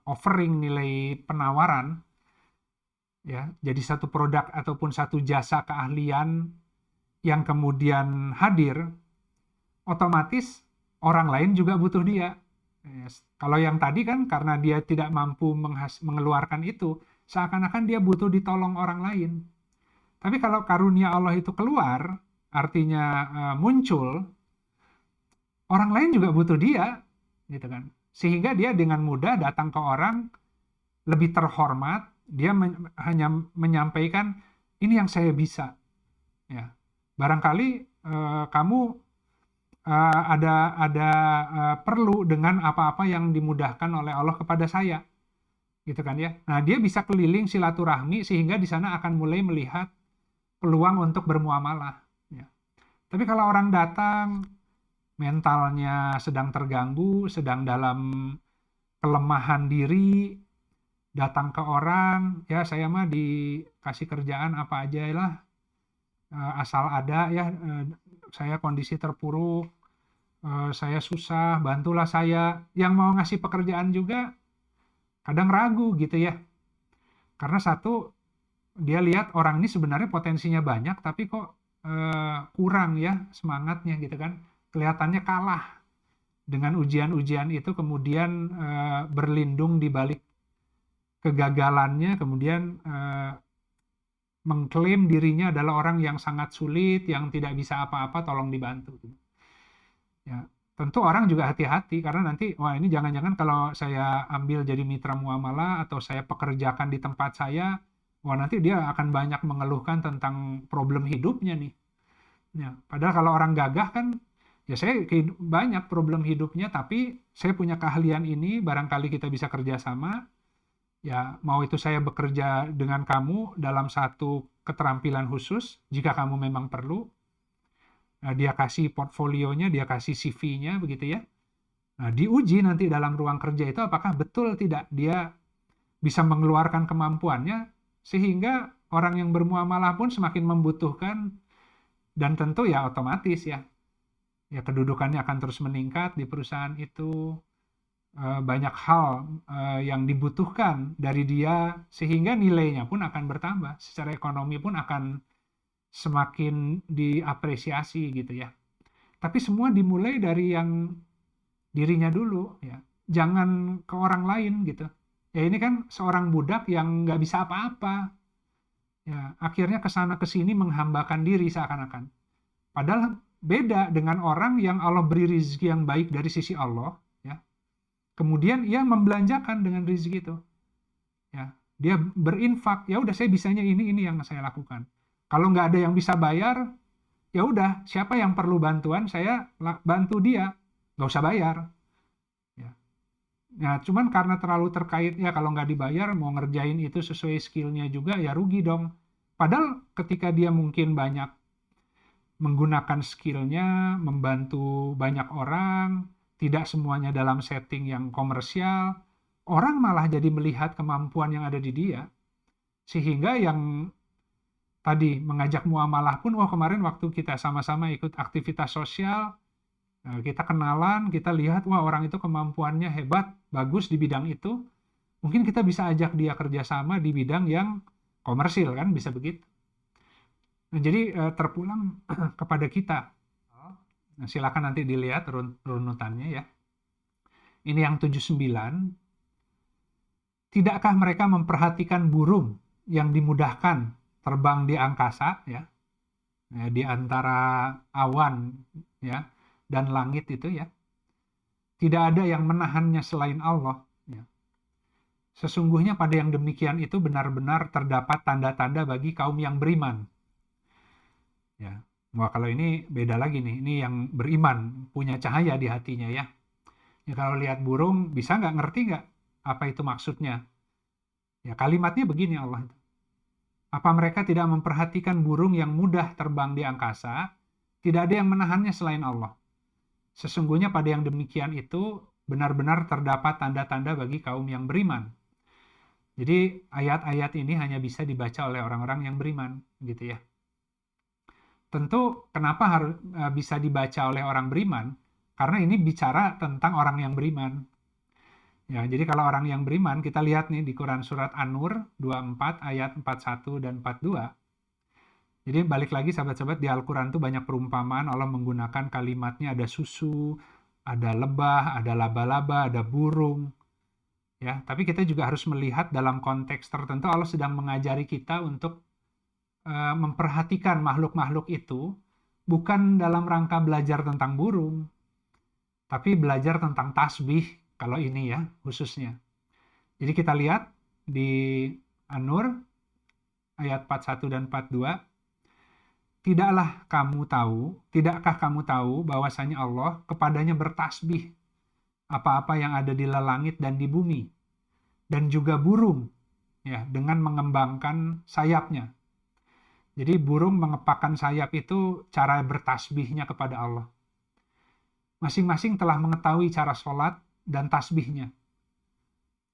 offering, nilai penawaran, ya, jadi satu produk ataupun satu jasa keahlian yang kemudian hadir, otomatis orang lain juga butuh dia. Kalau yang tadi kan karena dia tidak mampu mengeluarkan itu, seakan-akan dia butuh ditolong orang lain. Tapi kalau karunia Allah itu keluar, artinya muncul, orang lain juga butuh dia, gitu kan. Sehingga dia dengan mudah datang ke orang, lebih terhormat, dia hanya menyampaikan, ini yang saya bisa. Ya. Barangkali kamu ada perlu dengan apa-apa yang dimudahkan oleh Allah kepada saya, gitu kan ya. Nah, dia bisa keliling silaturahmi sehingga di sana akan mulai melihat peluang untuk bermuamalah. Ya. Tapi kalau orang datang mentalnya sedang terganggu, sedang dalam kelemahan diri, datang ke orang, ya saya mah dikasih kerjaan apa aja lah, asal ada ya, saya kondisi terpuruk, saya susah, bantulah saya. Yang mau ngasih pekerjaan juga kadang ragu gitu ya. Karena satu, dia lihat orang ini sebenarnya potensinya banyak, tapi kok kurang ya semangatnya gitu kan. Kelihatannya kalah dengan ujian-ujian itu, kemudian berlindung di balik kegagalannya, kemudian mengklaim dirinya adalah orang yang sangat sulit, yang tidak bisa apa-apa, tolong dibantu. Ya, tentu orang juga hati-hati karena nanti, wah ini jangan-jangan kalau saya ambil jadi mitra muamalah atau saya pekerjakan di tempat saya, wah nanti dia akan banyak mengeluhkan tentang problem hidupnya nih. Ya, padahal kalau orang gagah kan, ya saya banyak problem hidupnya, tapi saya punya keahlian ini, barangkali kita bisa kerjasama. Ya, mau itu saya bekerja dengan kamu dalam satu keterampilan khusus, jika kamu memang perlu. Nah, dia kasih portfolionya, dia kasih CV-nya, begitu ya. Nah, diuji nanti dalam ruang kerja itu apakah betul tidak dia bisa mengeluarkan kemampuannya, sehingga orang yang bermuamalah pun semakin membutuhkan, dan tentu ya otomatis ya kedudukannya akan terus meningkat di perusahaan itu. Banyak hal yang dibutuhkan dari dia, sehingga nilainya pun akan bertambah, secara ekonomi pun akan semakin diapresiasi gitu ya. Tapi semua dimulai dari yang dirinya dulu ya, jangan ke orang lain gitu ya. Ini kan seorang budak yang nggak bisa apa-apa ya, akhirnya kesana kesini menghambakan diri seakan-akan. Padahal beda dengan orang yang Allah beri rezeki yang baik dari sisi Allah, kemudian ia membelanjakan dengan rezeki itu, ya dia berinfak, ya udah saya bisanya ini yang saya lakukan. Kalau nggak ada yang bisa bayar, ya udah siapa yang perlu bantuan saya bantu dia, nggak usah bayar. Ya cuman karena terlalu terkait, ya kalau nggak dibayar mau ngerjain itu sesuai skillnya juga ya rugi dong. Padahal ketika dia mungkin banyak menggunakan skillnya, membantu banyak orang, tidak semuanya dalam setting yang komersial. Orang malah jadi melihat kemampuan yang ada di dia, sehingga yang tadi mengajak muamalah pun, oh kemarin waktu kita sama-sama ikut aktivitas sosial, kita kenalan, kita lihat, wah orang itu kemampuannya hebat, bagus di bidang itu, mungkin kita bisa ajak dia kerjasama di bidang yang komersil, kan bisa begitu. Nah, jadi terpulang kepada kita. Nah, silakan nanti dilihat runutannya ya. Ini yang 79. Tidakkah mereka memperhatikan burung yang dimudahkan terbang di angkasa ya, di antara awan ya dan langit itu ya. Tidak ada yang menahannya selain Allah ya. Sesungguhnya pada yang demikian itu benar-benar terdapat tanda-tanda bagi kaum yang beriman. Ya. Wah, kalau ini beda lagi nih. Ini yang beriman, punya cahaya di hatinya ya. Ya kalau lihat burung, bisa nggak ngerti nggak apa itu maksudnya? Ya kalimatnya begini Allah itu. Apa mereka tidak memperhatikan burung yang mudah terbang di angkasa? Tidak ada yang menahannya selain Allah. Sesungguhnya pada yang demikian itu benar-benar terdapat tanda-tanda bagi kaum yang beriman. Jadi ayat-ayat ini hanya bisa dibaca oleh orang-orang yang beriman, gitu ya. Tentu kenapa harus bisa dibaca oleh orang beriman? Karena ini bicara tentang orang yang beriman. Ya, jadi kalau orang yang beriman, kita lihat nih di Quran surat An-Nur 24 ayat 41 dan 42. Jadi balik lagi sahabat-sahabat, di Al-Quran tuh banyak perumpamaan. Allah menggunakan kalimatnya, ada susu, ada lebah, ada laba-laba, ada burung. Ya, tapi kita juga harus melihat dalam konteks tertentu Allah sedang mengajari kita untuk memperhatikan makhluk-makhluk itu bukan dalam rangka belajar tentang burung, tapi belajar tentang tasbih kalau ini ya khususnya. Jadi kita lihat di An-Nur ayat 41 dan 42. Tidakkah kamu tahu bahwasanya Allah kepadanya bertasbih apa-apa yang ada di langit dan di bumi, dan juga burung ya dengan mengembangkan sayapnya. Jadi burung mengepakkan sayap itu cara bertasbihnya kepada Allah. Masing-masing telah mengetahui cara sholat dan tasbihnya.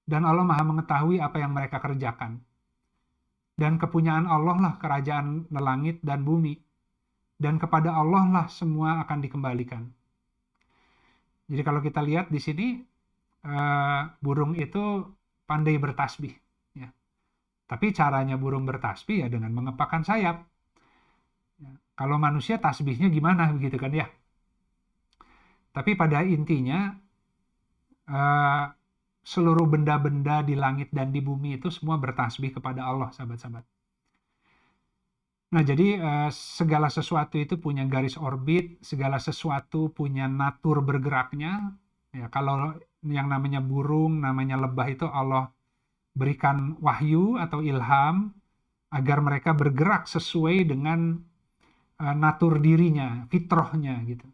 Dan Allah Maha mengetahui apa yang mereka kerjakan. Dan kepunyaan Allah lah kerajaan langit dan bumi. Dan kepada Allah lah semua akan dikembalikan. Jadi kalau kita lihat di sini, burung itu pandai bertasbih. Ya. Tapi caranya burung bertasbih ya dengan mengepakkan sayap. Ya. Kalau manusia tasbihnya gimana begitu kan ya? Tapi pada intinya, seluruh benda-benda di langit dan di bumi itu semua bertasbih kepada Allah, sahabat-sahabat. Nah, jadi segala sesuatu itu punya garis orbit, segala sesuatu punya natur bergeraknya. Ya, kalau yang namanya burung, namanya lebah itu Allah berikan wahyu atau ilham agar mereka bergerak sesuai dengan natur dirinya, fitrahnya gitu.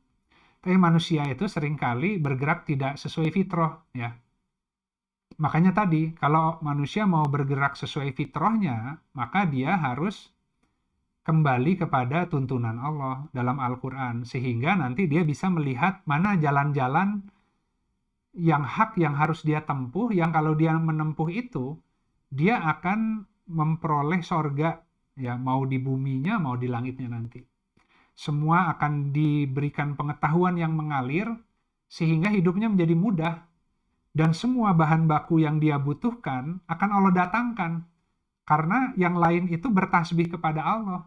Tapi manusia itu seringkali bergerak tidak sesuai fitrah ya. Makanya tadi kalau manusia mau bergerak sesuai fitrahnya, maka dia harus kembali kepada tuntunan Allah dalam Al-Quran, sehingga nanti dia bisa melihat mana jalan-jalan yang hak yang harus dia tempuh, yang kalau dia menempuh itu, dia akan memperoleh sorga, ya mau di buminya, mau di langitnya nanti. Semua akan diberikan pengetahuan yang mengalir, sehingga hidupnya menjadi mudah, dan semua bahan baku yang dia butuhkan akan Allah datangkan, karena yang lain itu bertasbih kepada Allah.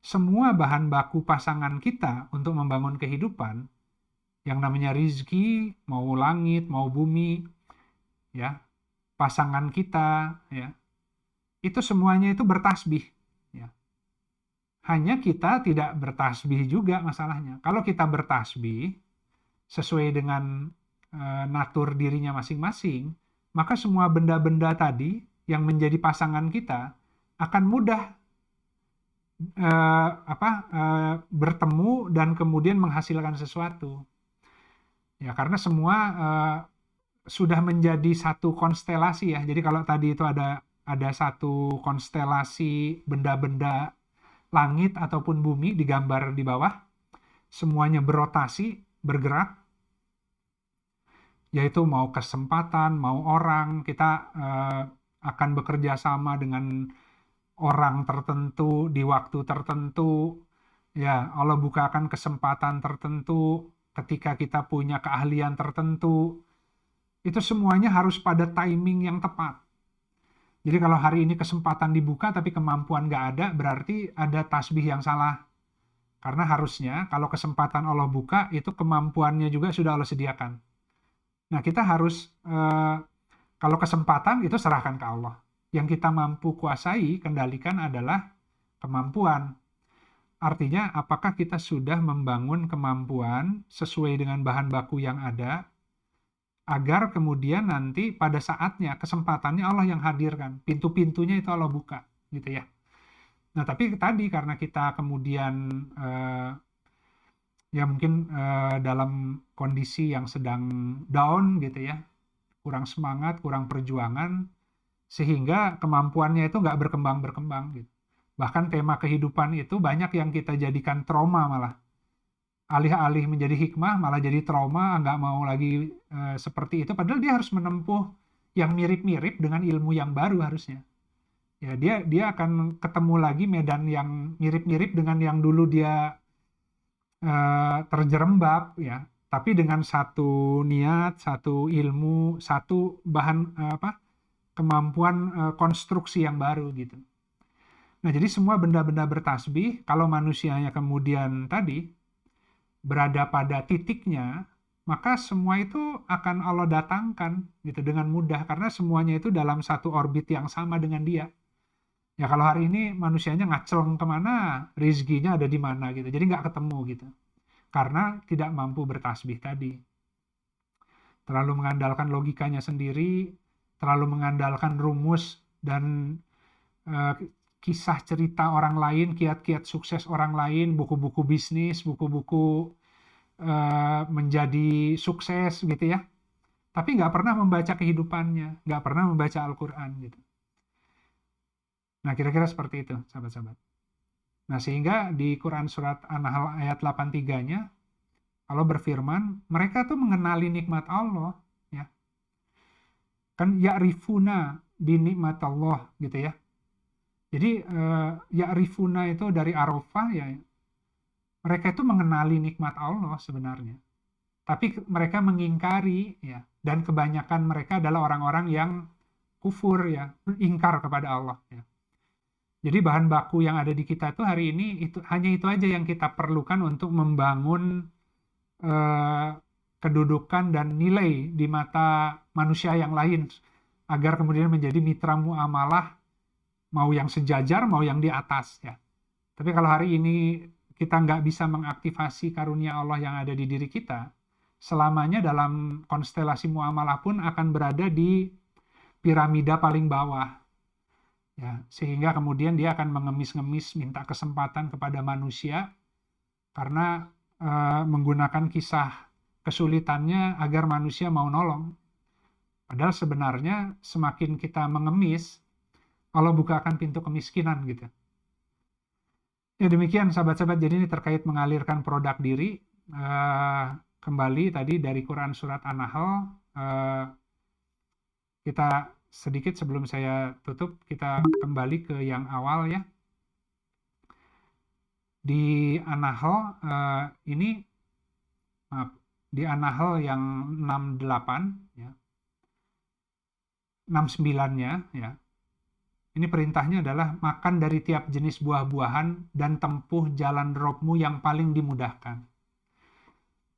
Semua bahan baku pasangan kita untuk membangun kehidupan, yang namanya rizki, mau langit, mau bumi, ya, pasangan kita, ya, itu semuanya itu bertasbih. Ya. Hanya kita tidak bertasbih juga masalahnya. Kalau kita bertasbih sesuai dengan natur dirinya masing-masing, maka semua benda-benda tadi yang menjadi pasangan kita akan mudah bertemu dan kemudian menghasilkan sesuatu. Ya, karena semua sudah menjadi satu konstelasi ya. Jadi kalau tadi itu ada satu konstelasi benda-benda langit ataupun bumi digambar di bawah, semuanya berotasi, bergerak, yaitu mau kesempatan, mau orang, kita akan bekerja sama dengan orang tertentu di waktu tertentu. Ya, Allah bukakan kesempatan tertentu ketika kita punya keahlian tertentu. Itu semuanya harus pada timing yang tepat. Jadi kalau hari ini kesempatan dibuka tapi kemampuan nggak ada, berarti ada tasbih yang salah. Karena harusnya kalau kesempatan Allah buka, itu kemampuannya juga sudah Allah sediakan. Nah, kita harus, kalau kesempatan itu serahkan ke Allah. Yang kita mampu kuasai, kendalikan adalah kemampuan. Artinya, apakah kita sudah membangun kemampuan sesuai dengan bahan baku yang ada, agar kemudian nanti pada saatnya kesempatannya Allah yang hadirkan, pintu-pintunya itu Allah buka, gitu ya. Nah, tapi tadi karena kita kemudian ya mungkin dalam kondisi yang sedang down gitu ya, kurang semangat, kurang perjuangan, sehingga kemampuannya itu nggak berkembang gitu. Bahkan tema kehidupan itu banyak yang kita jadikan trauma malah. Alih-alih menjadi hikmah malah jadi trauma, nggak mau lagi seperti itu, padahal dia harus menempuh yang mirip-mirip dengan ilmu yang baru harusnya. Ya, dia akan ketemu lagi medan yang mirip-mirip dengan yang dulu dia terjerembab ya, tapi dengan satu niat, satu ilmu, satu bahan kemampuan konstruksi yang baru gitu. Nah, jadi semua benda-benda bertasbih, kalau manusianya kemudian tadi berada pada titiknya, maka semua itu akan Allah datangkan gitu dengan mudah, karena semuanya itu dalam satu orbit yang sama dengan dia. Ya kalau hari ini manusianya ngaceleng kemana, rizkinya ada di mana gitu, jadi nggak ketemu gitu, karena tidak mampu bertasbih tadi. Terlalu mengandalkan logikanya sendiri, terlalu mengandalkan rumus dan kisah cerita orang lain, kiat-kiat sukses orang lain, buku-buku bisnis, buku-buku menjadi sukses gitu ya. Tapi nggak pernah membaca kehidupannya, nggak pernah membaca Al-Quran gitu. Nah, kira-kira seperti itu, sahabat-sahabat. Nah, sehingga di Quran Surat An-Nahl ayat 83-nya, Allah berfirman, mereka tuh mengenali nikmat Allah, ya. Kan ya'rifuna bi nikmat Allah gitu ya. Jadi ya'rifuna itu dari arafah ya. Mereka itu mengenali nikmat Allah sebenarnya. Tapi mereka mengingkari ya, dan kebanyakan mereka adalah orang-orang yang kufur ya, ingkar kepada Allah ya. Jadi bahan baku yang ada di kita itu hari ini hanya itu aja yang kita perlukan untuk membangun kedudukan dan nilai di mata manusia yang lain, agar kemudian menjadi mitra muamalah, mau yang sejajar mau yang di atas ya. Tapi kalau hari ini kita nggak bisa mengaktifasi karunia Allah yang ada di diri kita, selamanya dalam konstelasi muamalah pun akan berada di piramida paling bawah. Ya, sehingga kemudian dia akan mengemis-ngemis minta kesempatan kepada manusia karena menggunakan kisah kesulitannya agar manusia mau nolong. Padahal sebenarnya semakin kita mengemis, Allah bukakan pintu kemiskinan gitu. Ya demikian sahabat-sahabat, jadi ini terkait mengalirkan produk diri. Kembali tadi dari Quran Surat An-Nahl, kita sedikit sebelum saya tutup, kita kembali ke yang awal ya. Di An-Nahl ini, maaf, di An-Nahl yang 68 ya, 69-nya ya. Ini perintahnya adalah makan dari tiap jenis buah-buahan dan tempuh jalan Robmu yang paling dimudahkan.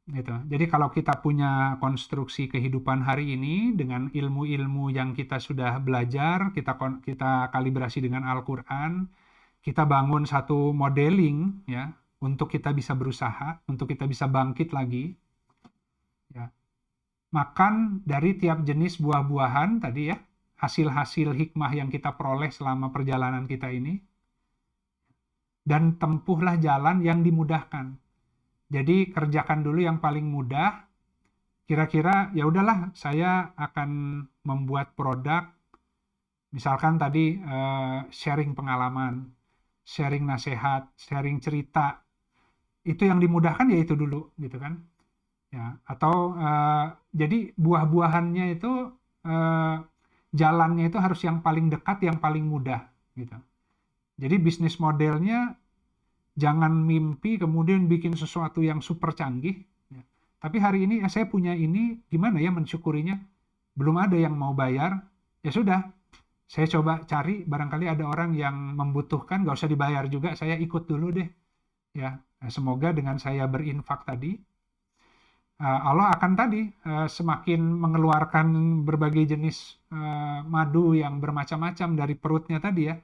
Gitu. Jadi kalau kita punya konstruksi kehidupan hari ini dengan ilmu-ilmu yang kita sudah belajar, kita kalibrasi dengan Al-Quran, kita bangun satu modeling ya untuk kita bisa berusaha, untuk kita bisa bangkit lagi. Ya. Makan dari tiap jenis buah-buahan tadi ya, hasil-hasil hikmah yang kita peroleh selama perjalanan kita ini, dan tempuhlah jalan yang dimudahkan. Jadi kerjakan dulu yang paling mudah. Kira-kira ya udahlah, saya akan membuat produk, misalkan tadi sharing pengalaman. sharing nasihat, sharing cerita, itu yang dimudahkan ya itu dulu gitu kan. Ya, atau jadi buah-buahannya itu jalannya itu harus yang paling dekat, yang paling mudah gitu. Jadi bisnis modelnya jangan mimpi kemudian bikin sesuatu yang super canggih. Ya. Tapi hari ini saya punya ini, gimana ya mensyukurinya? Belum ada yang mau bayar, ya sudah. Saya coba cari, barangkali ada orang yang membutuhkan, nggak usah dibayar juga, saya ikut dulu deh. Ya, semoga dengan saya berinfak tadi, Allah akan tadi semakin mengeluarkan berbagai jenis madu yang bermacam-macam dari perutnya tadi ya.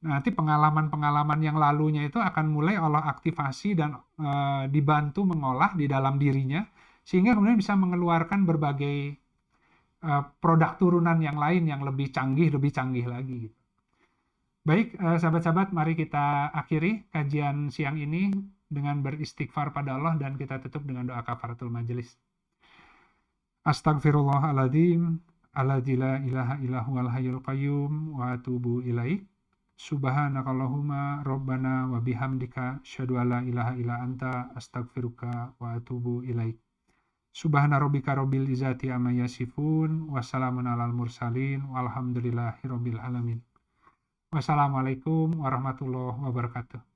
Nanti pengalaman-pengalaman yang lalunya itu akan mulai Allah aktivasi dan dibantu mengolah di dalam dirinya, sehingga kemudian bisa mengeluarkan berbagai produk turunan yang lain yang lebih canggih lagi. Gitu. Baik, sahabat-sahabat, mari kita akhiri kajian siang ini dengan beristighfar pada Allah dan kita tutup dengan doa kafaratul majelis. Astagfirullahaladzim, alladzi la ilaha illa huwal hayyul qayyum wa atubu ilaik. Subhanakallahumma rabbana wa bihamdika asyhadu an la ilaha illa anta astaghfiruka wa atubu ilaik. Subhana rabbika rabbil izzati amma yasifun wa salamun alal mursalin walhamdulillahi rabbil alamin. Wassalamualaikum warahmatullahi wabarakatuh.